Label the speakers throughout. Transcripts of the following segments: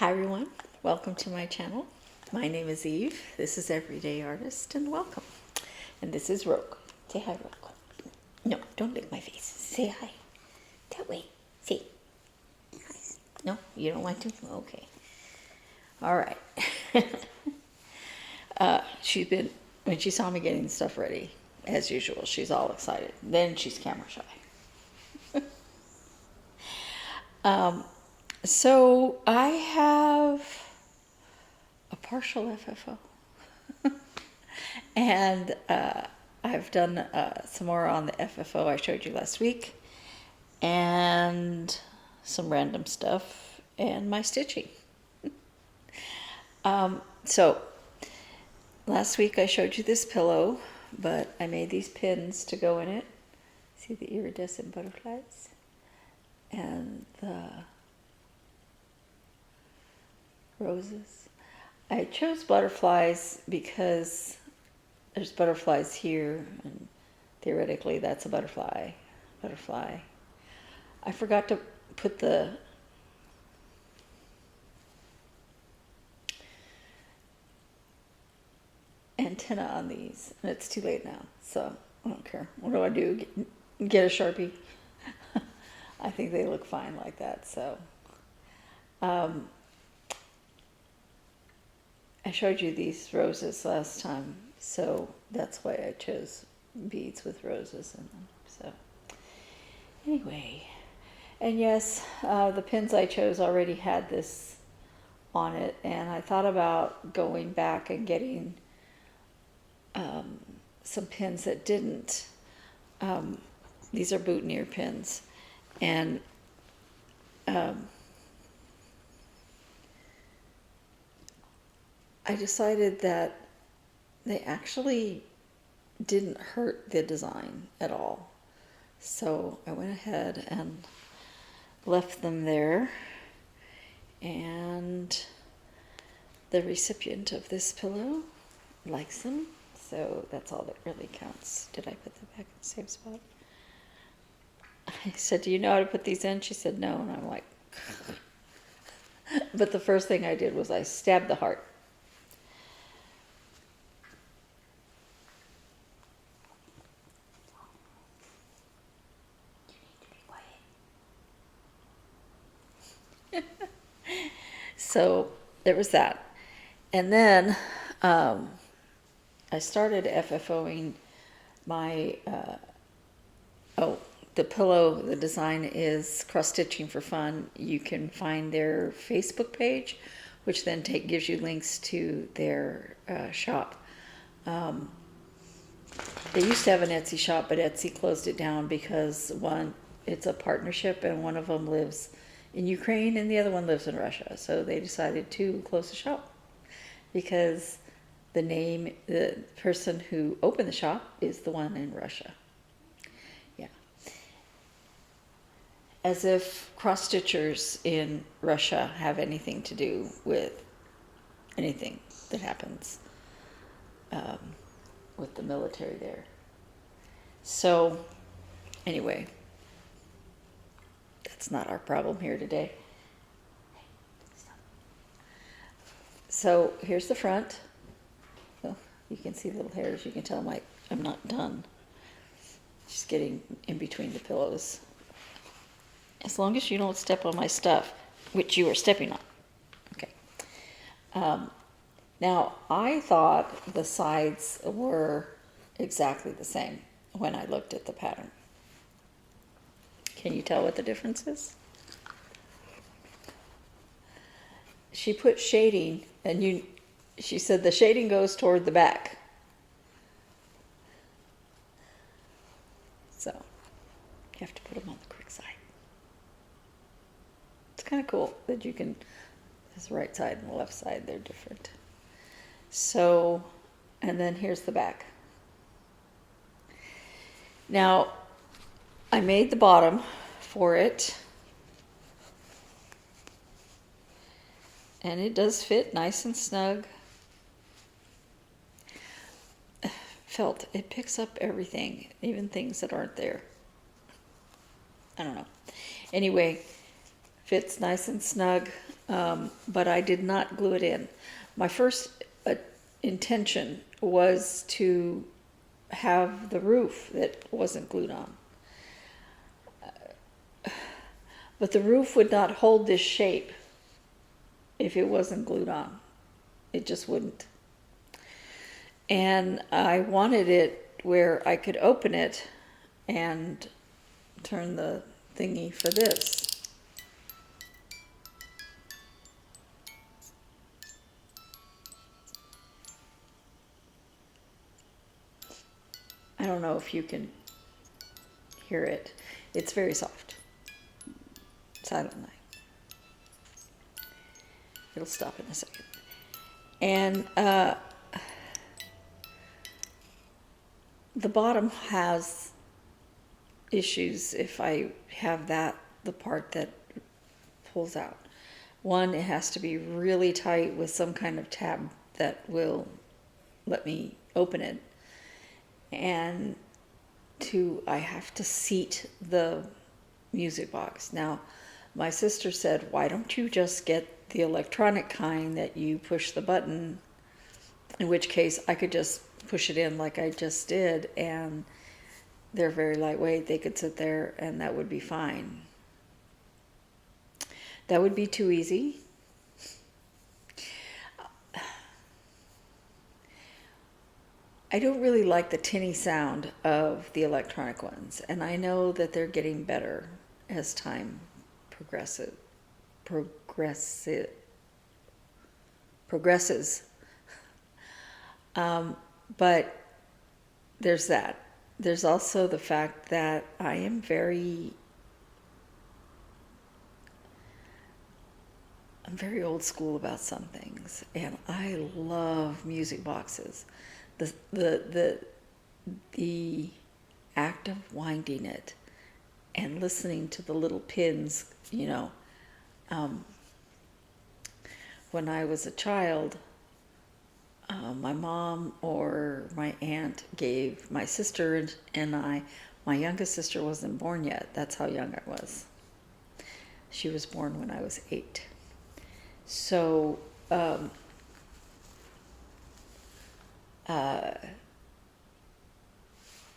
Speaker 1: Hi everyone, welcome to my channel. My name is Eve, this is Everyday Artist, and welcome. And this is Rogue. Say hi, Rogue. No, don't lick my face. Say hi. That way. Say hi. No, you don't want to? Okay. All right. When she saw me getting stuff ready, as usual, she's all excited. Then she's camera shy. So I have a partial FFO. And I've done some more on the FFO I showed you last week, and some random stuff, and my stitching. So last week I showed you this pillow, but I made these pins to go in it. See the iridescent butterflies? And the roses. I chose butterflies because there's butterflies here, and theoretically that's a butterfly. I forgot to put the antenna on these, and it's too late now, so I don't care. What do I do? Get a Sharpie? I think they look fine like that, so I showed you these roses last time, so that's why I chose beads with roses in them. So anyway, and yes, the pins I chose already had this on it, and I thought about going back and getting some pins that didn't. These are boutonniere pins, and I decided that they actually didn't hurt the design at all. So I went ahead and left them there, and the recipient of this pillow likes them, so that's all that really counts. Did I put them back in the same spot? I said, do you know how to put these in? She said no, and I'm like, but the first thing I did was I stabbed the heart. So there was that. And then I started FFOing my, the pillow. The design is CrossStitchingForFun. You can find their Facebook page, which then gives you links to their shop. They used to have an Etsy shop, but Etsy closed it down because it's a partnership, and one of them lives in Ukraine and the other one lives in Russia. So they decided to close the shop because the person who opened the shop is the one in Russia. Yeah. As if cross-stitchers in Russia have anything to do with anything that happens with the military there. So anyway, that's not our problem here today. So here's the front. Oh, you can see little hairs. You can tell I'm not done. Just getting in between the pillows. As long as you don't step on my stuff, which you are stepping on. Okay. Now, I thought the sides were exactly the same when I looked at the pattern. Can you tell what the difference is? She put shading, and she said the shading goes toward the back. So you have to put them on the quick side. It's kind of cool that you can, this right side and the left side, they're different. So, and then here's the back. Now, I made the bottom for it, and it does fit nice and snug. Felt it picks up everything, even things that aren't there. I don't know. Anyway, fits nice and snug, but I did not glue it in. My first intention was to have the roof that wasn't glued on. But the roof would not hold this shape if it wasn't glued on. It just wouldn't. And I wanted it where I could open it and turn the thingy for this. I don't know if you can hear it. It's very soft. Silent night. It'll stop in a second. And the bottom has issues if I have the part that pulls out. One, it has to be really tight with some kind of tab that will let me open it. And two, I have to seat the music box. Now, my sister said, why don't you just get the electronic kind that you push the button, in which case I could just push it in like I just did, and they're very lightweight. They could sit there and that would be fine. That would be too easy. I don't really like the tinny sound of the electronic ones, and I know that they're getting better as time progresses. But there's that. There's also the fact that I am very old school about some things, and I love music boxes. The act of winding it and listening to the little pins, you know. When I was a child, my mom or my aunt gave my sister and I, my youngest sister wasn't born yet. That's how young I was. She was born when I was 8. So,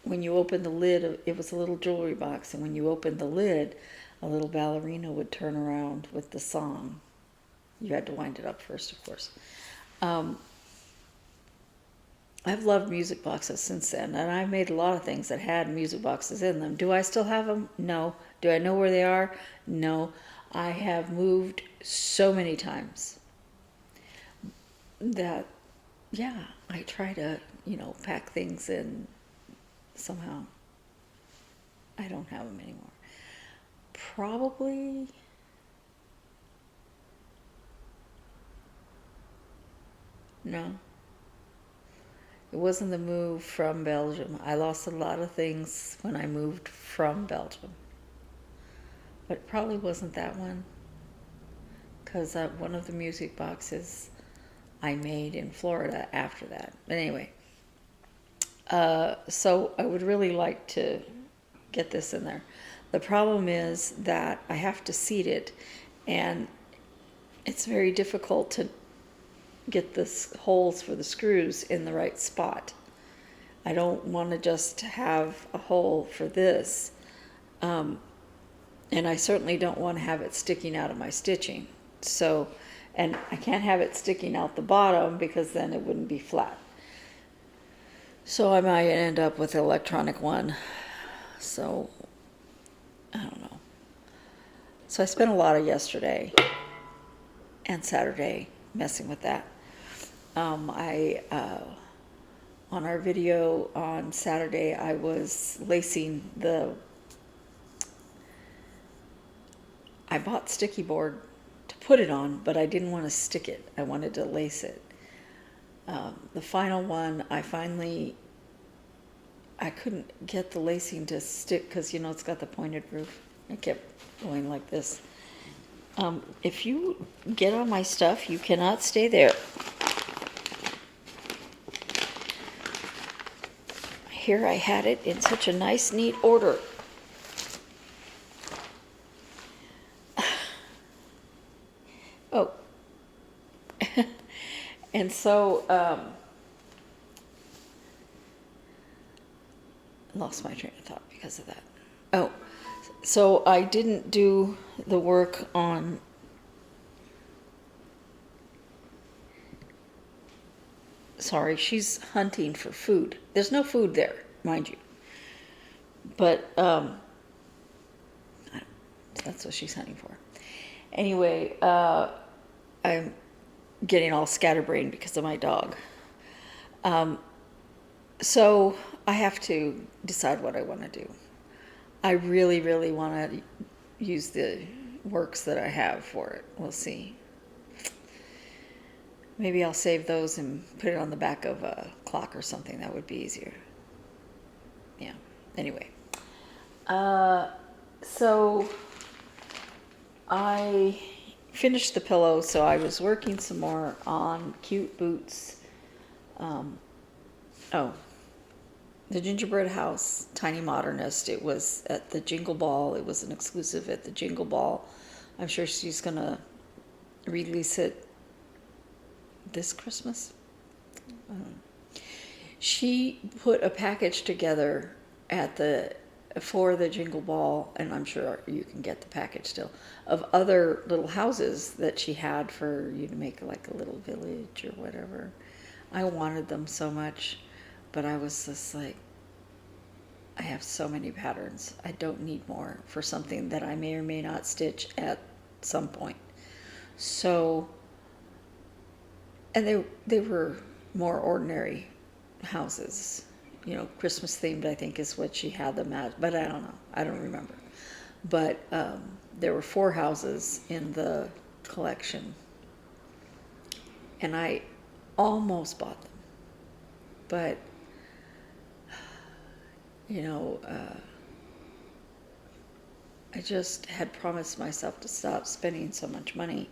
Speaker 1: when you open the lid, it was a little jewelry box, and when you opened the lid, a little ballerina would turn around with the song. You had to wind it up first, of course. I've loved music boxes since then, and I've made a lot of things that had music boxes in them. Do I still have them? No. Do I know where they are? No. I have moved so many times that, yeah, I try to, pack things in somehow. I don't have them anymore. Probably no. It wasn't the move from Belgium. I lost a lot of things when I moved from Belgium. But it probably wasn't that one, because one of the music boxes I made in Florida after that. But anyway, so I would really like to get this in there. The problem is that I have to seat it, and it's very difficult to get the holes for the screws in the right spot. I don't want to just have a hole for this, and I certainly don't want to have it sticking out of my stitching. So, and I can't have it sticking out the bottom because then it wouldn't be flat. So I might end up with an electronic one. So, I don't know. So I spent a lot of yesterday and Saturday messing with that. On our video on Saturday, I was lacing I bought sticky board to put it on, but I didn't want to stick it. I wanted to lace it. The final one, I couldn't get the lacing to stick because, it's got the pointed roof. I kept going like this. If you get on my stuff, you cannot stay there. Here I had it in such a nice, neat order. Oh, And so, lost my train of thought because of that. Oh, so I didn't do the work on sorry, she's hunting for food. There's no food there, mind you. But that's what she's hunting for. Anyway, I'm getting all scatterbrained because of my dog. So I have to decide what I want to do. I really, really want to use the works that I have for it. We'll see. Maybe I'll save those and put it on the back of a clock or something. That would be easier. Yeah. Anyway. So I finished the pillow, so I was working some more on cute boots. The Gingerbread House, Tiny Modernist. It was at the Jingle Ball. It was an exclusive at the Jingle Ball. I'm sure she's going to release it this Christmas. She put a package together for the Jingle Ball, and I'm sure you can get the package still, of other little houses that she had for you to make like a little village or whatever. I wanted them so much, but I was just like, I have so many patterns. I don't need more for something that I may or may not stitch at some point. So, and they were more ordinary houses. You know, Christmas themed, I think, is what she had them at, but I don't know. I don't remember. But there were 4 houses in the collection, and I almost bought them. But, you know, I just had promised myself to stop spending so much money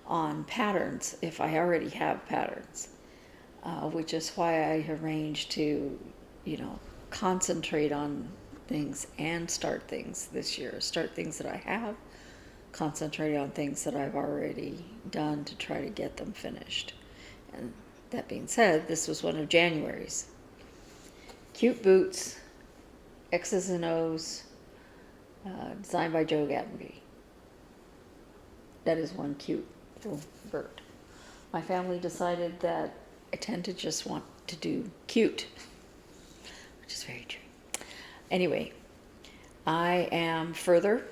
Speaker 1: on patterns if I already have patterns, which is why I arranged to, you know, concentrate on things and start things this year. Start things that I have, concentrate on things that I've already done to try to get them finished. And that being said, this was one of January's. Cute boots, X's and O's, designed by Joe Gatenby. That is one cute little bird. My family decided that I tend to just want to do cute, which is very true. Anyway, I am further.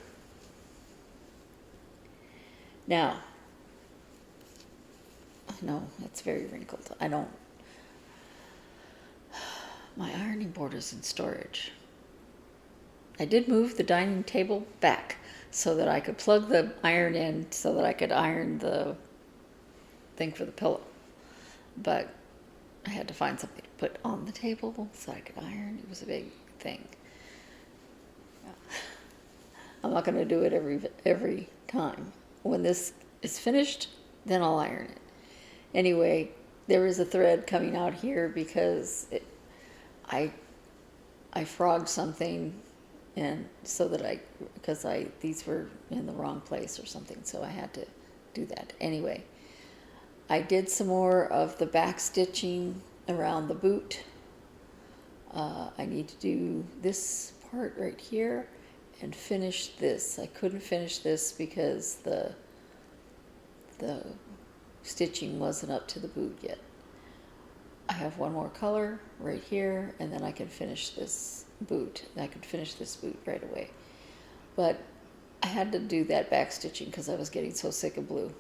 Speaker 1: Now, no, it's very wrinkled. My ironing board is in storage. I did move the dining table back so that I could plug the iron in so that I could iron the thing for the pillow. But I had to find something to put on the table so I could iron. It was a big thing. I'm not going to do it every time. When this is finished, then I'll iron it. Anyway, there is a thread coming out here because I frogged something, and because these were in the wrong place or something, so I had to do that. Anyway, I did some more of the back stitching around the boot. I need to do this part right here and finish this. I couldn't finish this because the stitching wasn't up to the boot yet. I have one more color right here, and then I can finish this boot. I could finish this boot right away. But I had to do that back stitching because I was getting so sick of blue.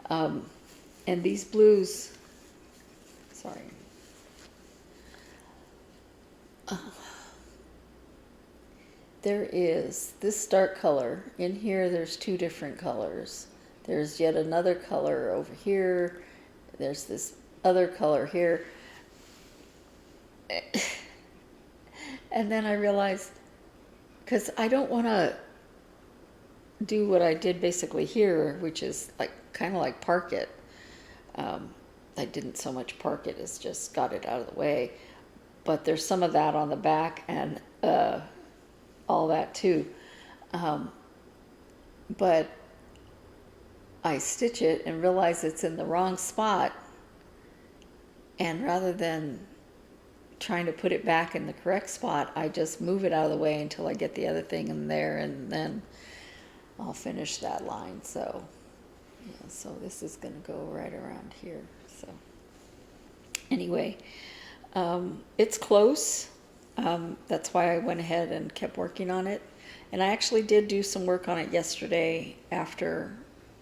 Speaker 1: And these blues, sorry. There is this dark color. In here, there's 2 different colors. There's yet another color over here. There's this other color here. And then I realized, because I don't want to do what I did basically here, which is like kind of like park it. I didn't so much park it as just got it out of the way. But there's some of that on the back and all that too. But I stitch it and realize it's in the wrong spot. And rather than trying to put it back in the correct spot, I just move it out of the way until I get the other thing in there, and then I'll finish that line. So, yeah, so this is going to go right around here. So anyway, it's close. That's why I went ahead and kept working on it. And I actually did do some work on it yesterday after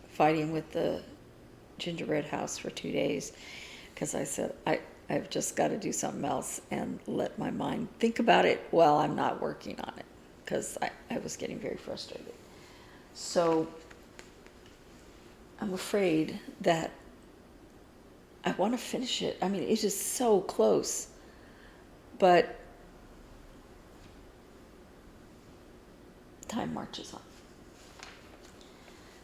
Speaker 1: fighting with the gingerbread house for 2 days, because I said I've just got to do something else and let my mind think about it while I'm not working on it, because I was getting very frustrated. So I'm afraid that I want to finish it. I mean, it is so close, but time marches on.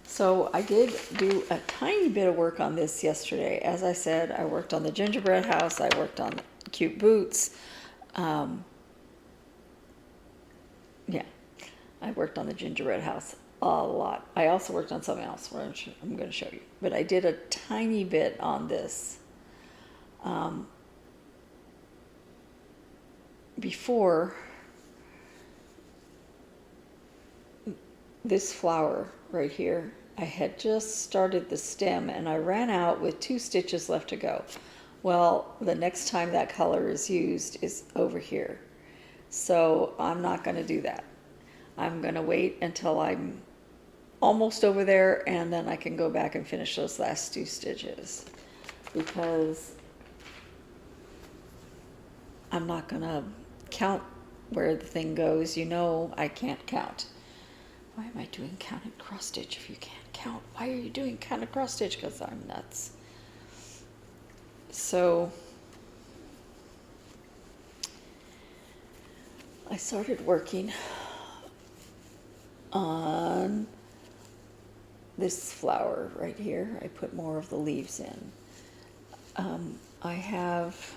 Speaker 1: So I did do a tiny bit of work on this yesterday. As I said, I worked on the gingerbread house. I worked on cute boots. Yeah, I worked on the gingerbread house a lot. I also worked on something else where I'm going to show you. But I did a tiny bit on this before this flower right here. I had just started the stem and I ran out with 2 stitches left to go. Well, the next time that color is used is over here. So I'm not going to do that. I'm going to wait until I'm almost over there, and then I can go back and finish those last 2 stitches, because I'm not going to count where the thing goes. You know, I can't count. Why am I doing counted cross stitch if you can't count? Why are you doing counted cross stitch? Because I'm nuts. So I started working on this flower right here. I put more of the leaves in. I have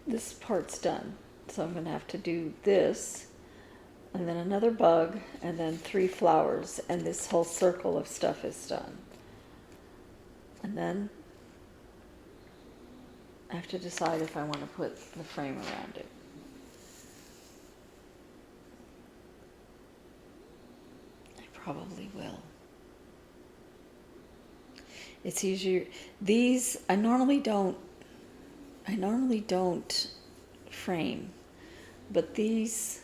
Speaker 1: this part's done, so I'm going to have to do this, and then another bug, and then 3 flowers, and this whole circle of stuff is done. And then I have to decide if I want to put the frame around it. I probably will. It's easier. These, I normally don't frame, but these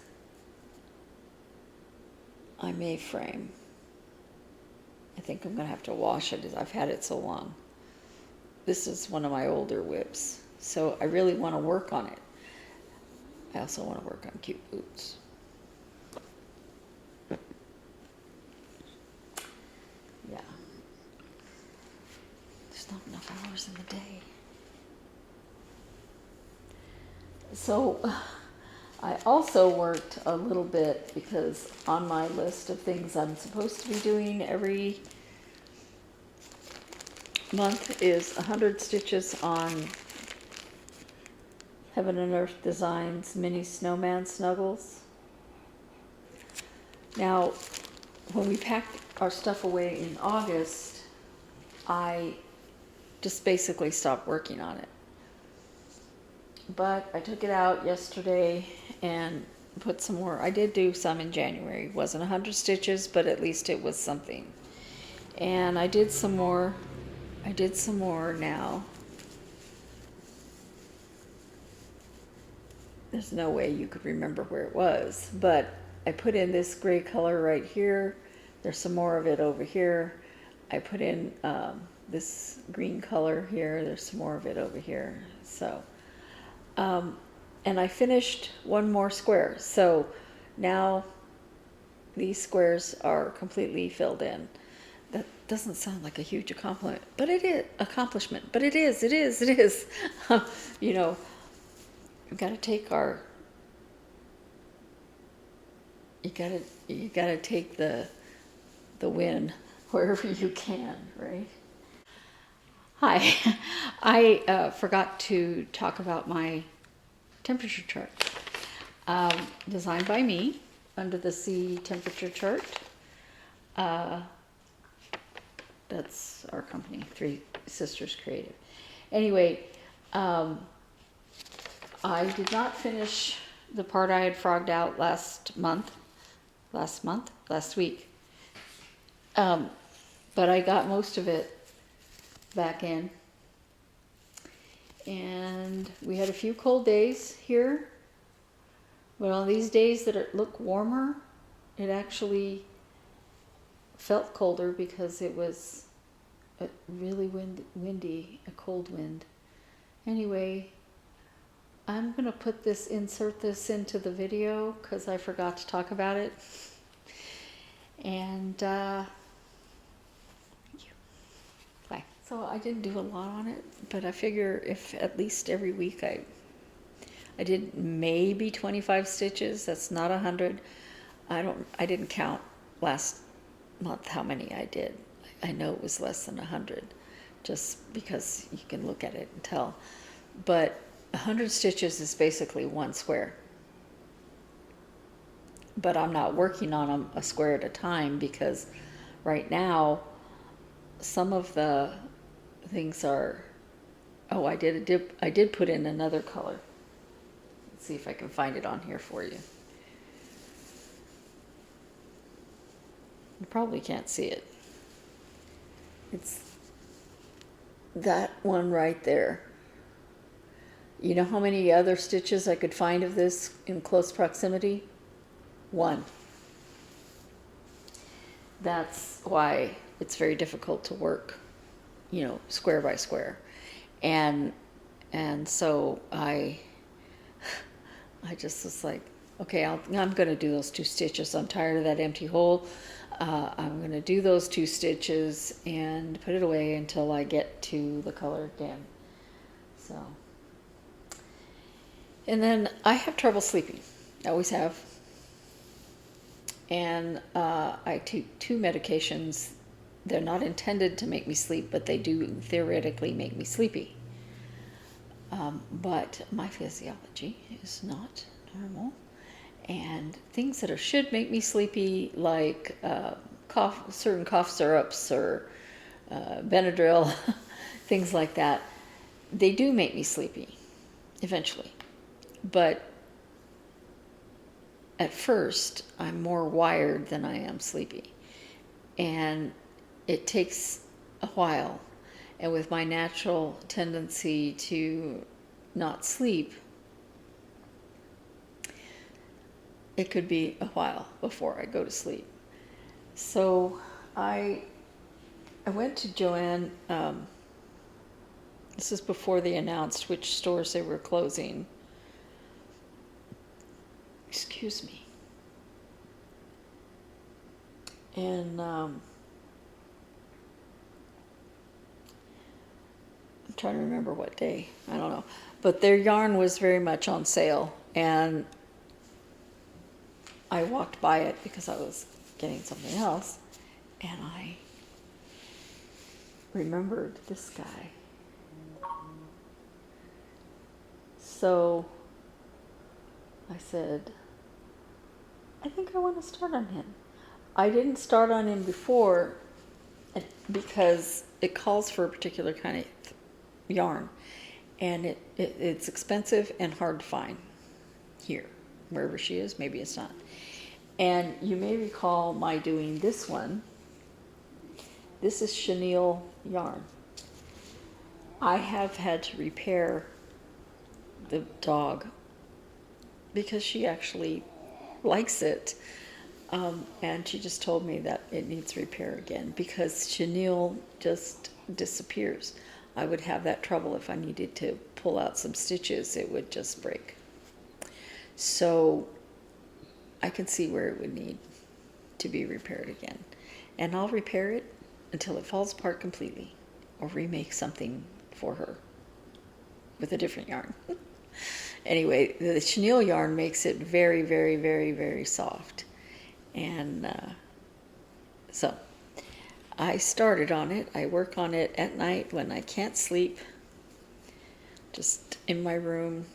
Speaker 1: I may frame. I think I'm going to have to wash it, as I've had it so long. This is one of my older whips, so I really want to work on it. I also want to work on cute boots. Yeah. There's not enough hours in the day. So I also worked a little bit, because on my list of things I'm supposed to be doing every month is 100 stitches on Heaven and Earth Designs Mini Snowman Snuggles. Now, when we packed our stuff away in August, I just basically stopped working on it. But I took it out yesterday and put some more. I did do some in January. It wasn't 100 stitches, but at least it was something. And I did some more. I did some more now. There's no way you could remember where it was, but I put in this gray color right here. There's some more of it over here. I put in this green color here. There's some more of it over here. So, and I finished one more square. So now these squares are completely filled in. That doesn't sound like a huge accomplishment, but it is. It is. You know, we've got to take our. You gotta take the win wherever you can, right? Hi, I forgot to talk about my temperature chart. Designed by me under the C temperature chart. That's our company, Three Sisters Creative. Anyway, I did not finish the part I had frogged out last week. But I got most of it back in. And we had a few cold days here. But on these days that look warmer, it actually felt colder because it was a really windy, a cold wind. Anyway, I'm going to insert this into the video because I forgot to talk about it. And thank you. Bye. So I didn't do a lot on it, but I figure if at least every week I did maybe 25 stitches. That's not 100. I didn't count last month how many I did. I know it was less than 100, just because you can look at it and tell. But 100 stitches is basically one square. But I'm not working on them a square at a time because right now some of the things are. Oh, I did put in another color. Let's see if I can find it on here for you. You probably can't see it. It's that one right there. You know how many other stitches I could find of this in close proximity? 1. That's why it's very difficult to work, square by square. And so I just was like, okay, I'm going to do those 2 stitches. I'm tired of that empty hole. I'm going to do those 2 stitches and put it away until I get to the color again. So, and then I have trouble sleeping. I always have. And I take 2 medications. They're not intended to make me sleep, but they do theoretically make me sleepy. But my physiology is not normal. And things that should make me sleepy, like certain cough syrups or Benadryl, things like that, they do make me sleepy eventually. But at first, I'm more wired than I am sleepy. And it takes a while. And with my natural tendency to not sleep, it could be a while before I go to sleep. So I went to Joann. This is before they announced which stores they were closing. Excuse me. And I'm trying to remember what day. I don't know. But their yarn was very much on sale. And I walked by it because I was getting something else. And I remembered this guy. So I said, I think I want to start on him. I didn't start on him before because it calls for a particular kind of yarn. And it's expensive and hard to find here. Wherever she is, maybe it's not. And you may recall my doing this one. This is chenille yarn. I have had to repair the dog because she actually likes it. And she just told me that it needs repair again because chenille just disappears. I would have that trouble if I needed to pull out some stitches. It would just break. So I can see where it would need to be repaired again. And I'll repair it until it falls apart completely or remake something for her with a different yarn. Anyway, the chenille yarn makes it very, very, very, very soft. And so I started on it. I work on it at night when I can't sleep, just in my room.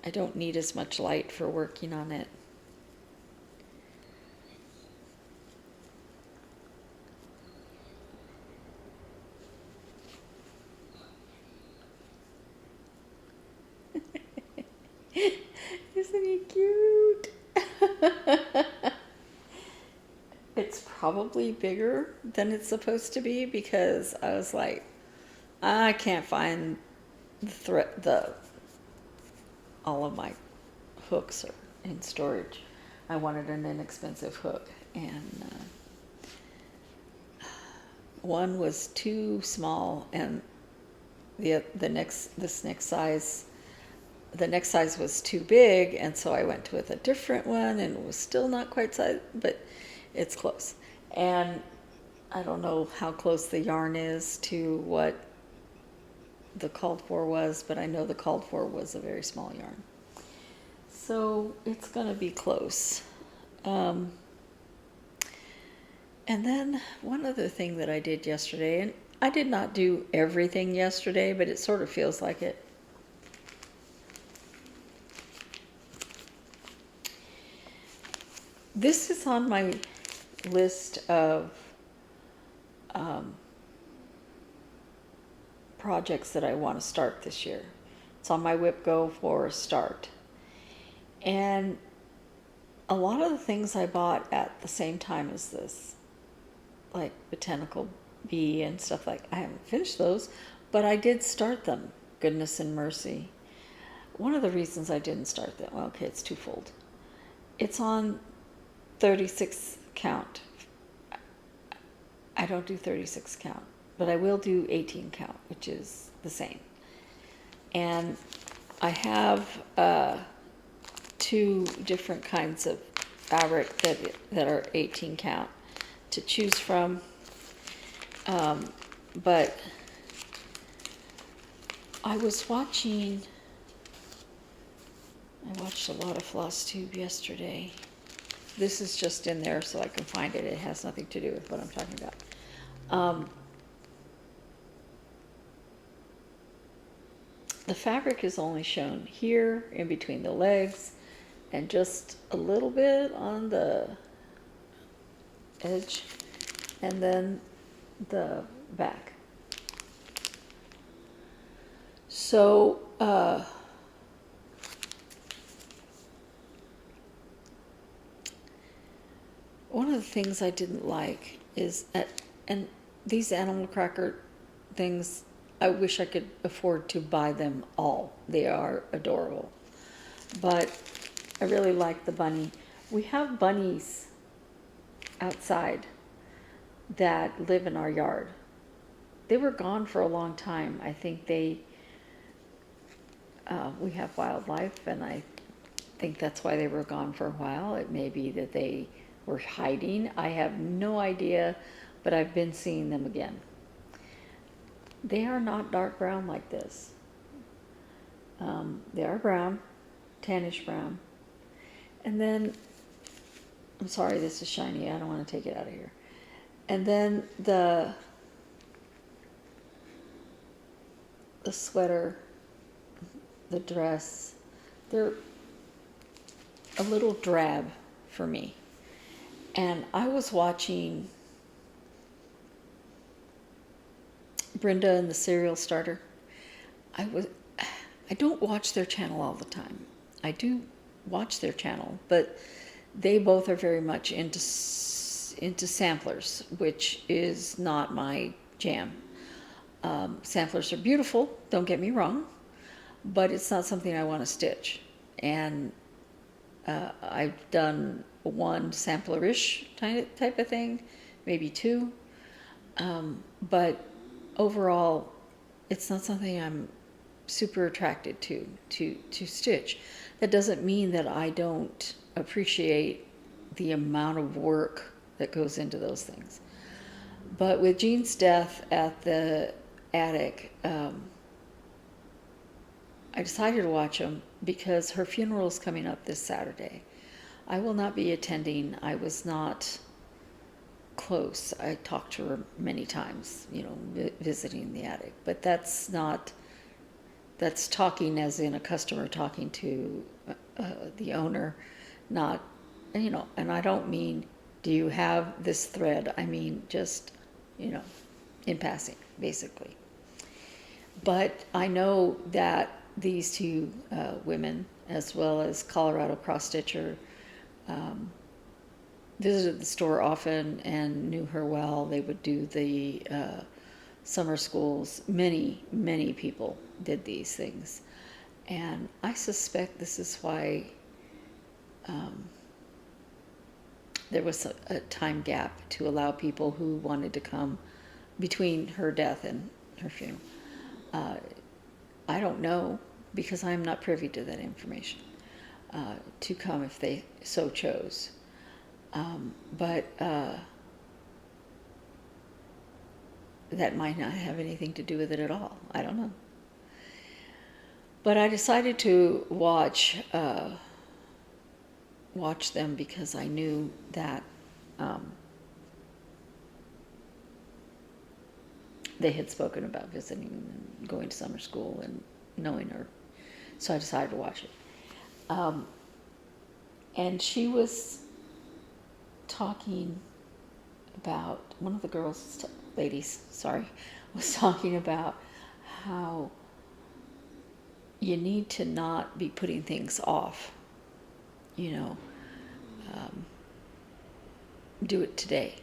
Speaker 1: I don't need as much light for working on it. Isn't he cute? It's probably bigger than it's supposed to be because I was like, I can't find all of my hooks are in storage. I wanted an inexpensive hook, and one was too small, and the next size was too big, and so I went with a different one, and it was still not quite size, but it's close. And I don't know how close the yarn is to what the called for was, but I know the called for was a very small yarn. So it's gonna be close. And then one other thing that I did yesterday, and I did not do everything yesterday, but it sort of feels like it. This is on my list of projects that I want to start this year. It's on my whip go for a start. And a lot of the things I bought at the same time as this, like Botanical Bee and stuff like, I haven't finished those, but I did start them, goodness and mercy. One of the reasons I didn't start them, well, okay, it's twofold. It's on 36 count. I don't do 36 count, but I will do 18 count, which is the same. And I have 2 different kinds of fabric that are 18 count to choose from. But I watched a lot of Flosstube yesterday. This is just in there so I can find it. It has nothing to do with what I'm talking about. The fabric is only shown here in between the legs and just a little bit on the edge, and then the back. So one of the things I didn't like is and these animal cracker things, I wish I could afford to buy them all. They are adorable. But I really like the bunny. We have bunnies outside that live in our yard. They were gone for a long time. I think we have wildlife, and I think that's why they were gone for a while. It may be that they were hiding. I have no idea, but I've been seeing them again. They are not dark brown like this. They are brown, tannish brown. And then, I'm sorry, this is shiny. I don't want to take it out of here. And then the sweater, the dress, they're a little drab for me. And I was watching Brenda and the Cereal Starter. I don't watch their channel all the time. I do watch their channel, but they both are very much into samplers, which is not my jam. Samplers are beautiful, don't get me wrong, but it's not something I want to stitch. And I've done one sampler-ish type of thing, maybe 2, but overall, it's not something I'm super attracted to stitch. That doesn't mean that I don't appreciate the amount of work that goes into those things. But with Jean's death at the attic, I decided to watch them because her funeral is coming up this Saturday. I will not be attending. I was not close. I talked to her many times, visiting the attic. But that's talking as in a customer talking to the owner, not, and I don't mean, do you have this thread? I mean, just, in passing, basically. But I know that these 2 women, as well as Colorado Cross Stitcher, visited the store often and knew her well. They would do the summer schools. Many people did these things. And I suspect this is why there was a time gap to allow people who wanted to come between her death and her funeral. I don't know, because I'm not privy to that information, to come if they so chose. But that might not have anything to do with it at all. I don't know. But I decided to watch them because I knew that they had spoken about visiting and going to summer school and knowing her. So I decided to watch it. And she was talking about, one of the ladies, was talking about how you need to not be putting things off, do it today,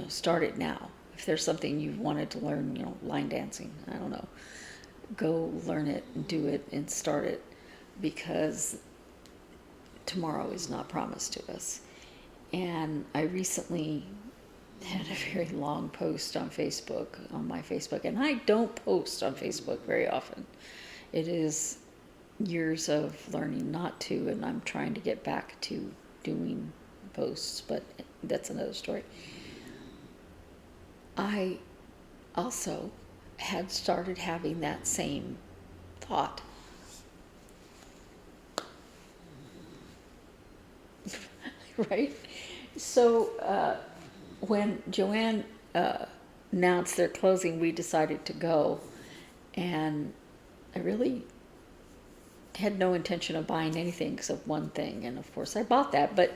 Speaker 1: start it now. If there's something you've wanted to learn, line dancing, I don't know, go learn it and do it and start it, because tomorrow is not promised to us. And I recently had a very long post on my Facebook, and I don't post on Facebook very often. It is years of learning not to, and I'm trying to get back to doing posts, but that's another story. I also had started having that same thought. Right? So when Joanne announced their closing, we decided to go, and I really had no intention of buying anything except one thing, and of course I bought that, but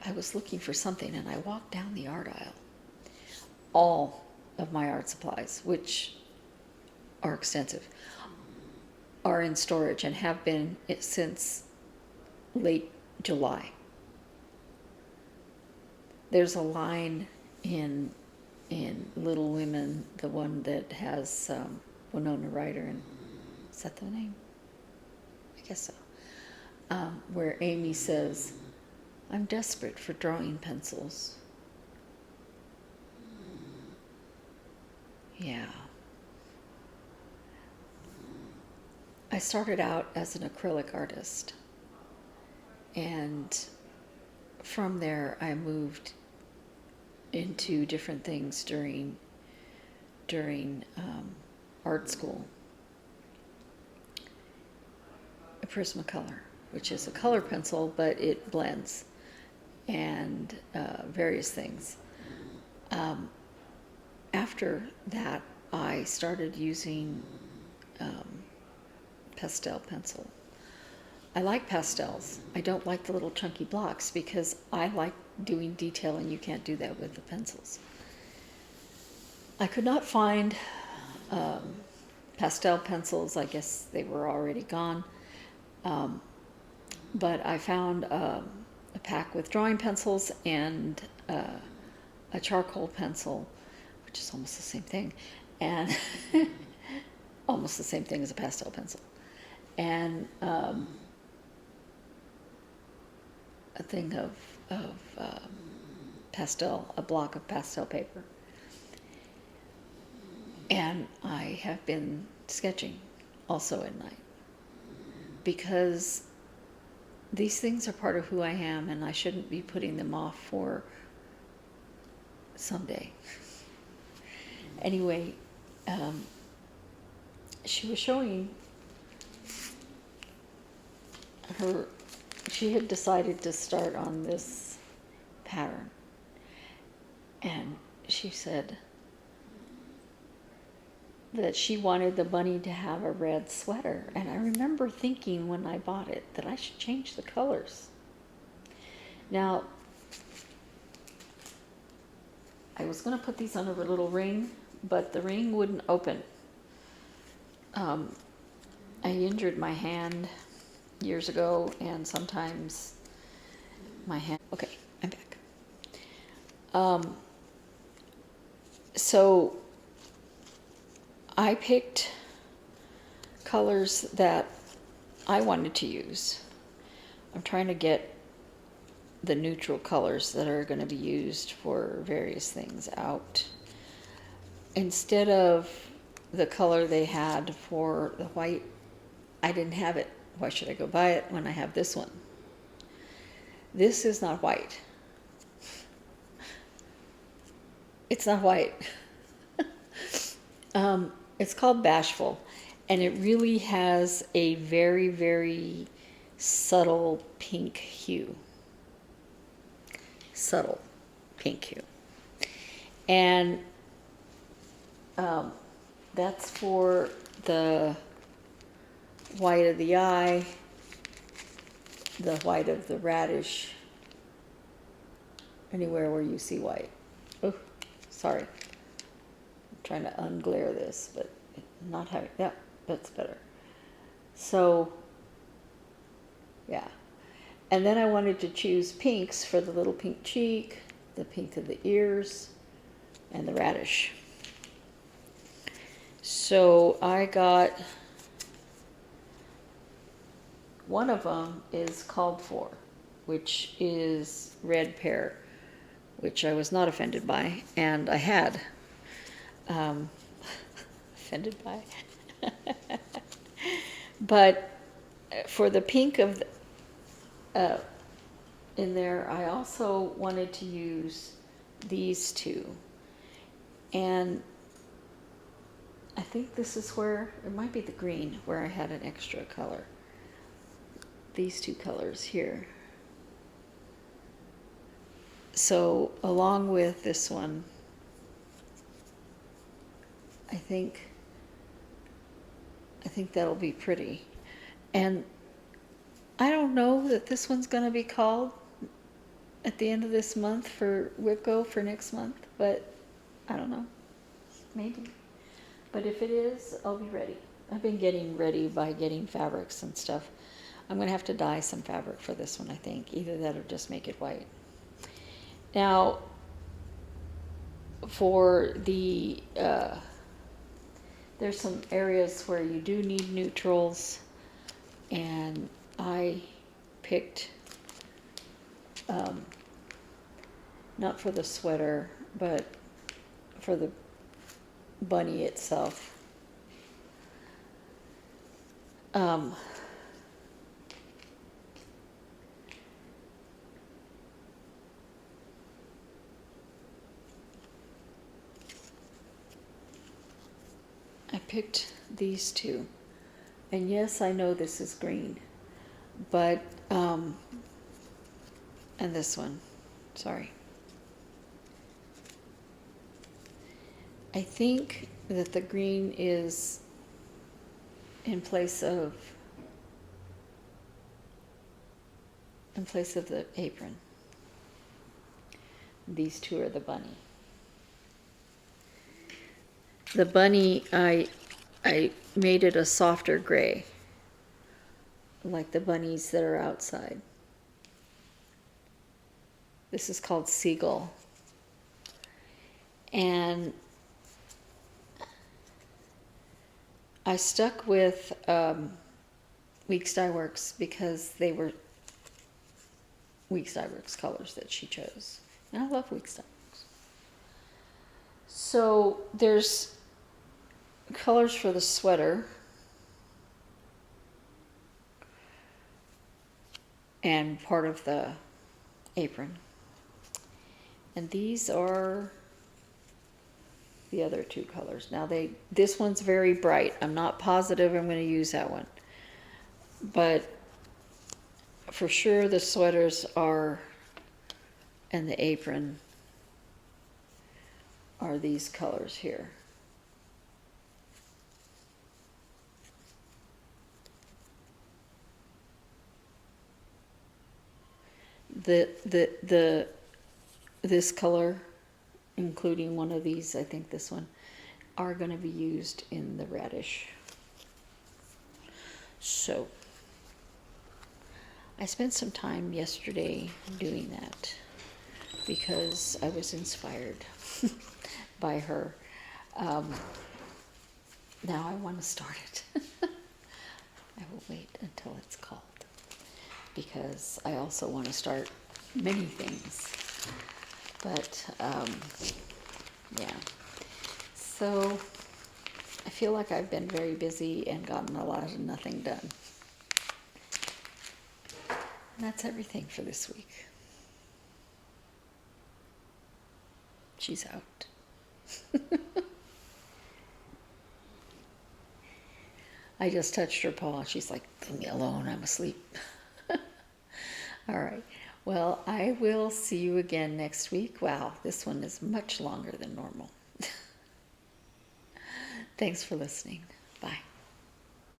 Speaker 1: I was looking for something, and I walked down the art aisle. All of my art supplies, which are extensive, are in storage and have been since late July. There's a line in Little Women, the one that has Winona Ryder, and is that the name? I guess so. Where Amy says, "I'm desperate for drawing pencils." Yeah. I started out as an acrylic artist, and from there I moved into different things during art school. A Prismacolor, which is a color pencil, but it blends, and various things. After that, I started using pastel pencil. I like pastels. I don't like the little chunky blocks because I like doing detail, and you can't do that with the pencils. I could not find pastel pencils. I guess they were already gone. But I found a pack with drawing pencils and a charcoal pencil, which is almost the same thing, and almost the same thing as a pastel pencil, and a thing of pastel, a block of pastel paper. And I have been sketching also at night, because these things are part of who I am, and I shouldn't be putting them off for someday. Anyway, she was showing she had decided to start on this pattern, and she said that she wanted the bunny to have a red sweater, and I remember thinking when I bought it that I should change the colors. Now, I was going to put these on a little ring, but the ring wouldn't open. I injured my hand years ago, and sometimes my hand... Okay, I'm back. So I picked colors that I wanted to use. I'm trying to get the neutral colors that are going to be used for various things out. Instead of the color they had for the white, I didn't have it. Why should I go buy it when I have this one? This is not white. It's not white. It's called Bashful, and it really has a very, very subtle pink hue. Subtle pink hue. And that's for the white of the eye, the white of the radish, anywhere where you see white. Oh, sorry. I'm trying to unglare this, but not having, yeah, that's better. So, yeah. And then I wanted to choose pinks for the little pink cheek, the pink of the ears, and the radish. So I got, one of them is called for, which is red pear, which I was not offended by, and I had. Offended by. But for the pink of in there, I also wanted to use these two. And I think this is where, it might be the green, where I had an extra color. These two colors here. So along with this one, I think that'll be pretty. And I don't know that this one's going to be called at the end of this month for WIPCO for next month, but I don't know. Maybe. But if it is, I'll be ready. I've been getting ready by getting fabrics and stuff. I'm going to have to dye some fabric for this one, I think. Either that or just make it white. Now, for the, there's some areas where you do need neutrals, and I picked, not for the sweater, but for the bunny itself. I picked these two, and yes, I know this is green, but and this one, sorry. I think that the green is in place of the apron. These two are the bunny. The bunny, I made it a softer gray, like the bunnies that are outside. This is called Seagull. And I stuck with Weeks Dye Works because they were Weeks Dye Works colors that she chose. And I love Weeks Dye Works. So there's colors for the sweater and part of the apron. And these are the other two colors. Now this one's very bright. I'm not positive I'm going to use that one. But for sure the sweaters are, and the apron are these colors here. This color, including one of these, I think this one, are going to be used in the radish. So I spent some time yesterday doing that because I was inspired by her. Now I want to start it. I will wait until it's called because I also want to start many things. But yeah, so I feel like I've been very busy and gotten a lot of nothing done. And that's everything for this week. She's out. I just touched her paw. She's like, leave me alone, I'm asleep. All right. Well, I will see you again next week. Wow, this one is much longer than normal. Thanks for listening. Bye.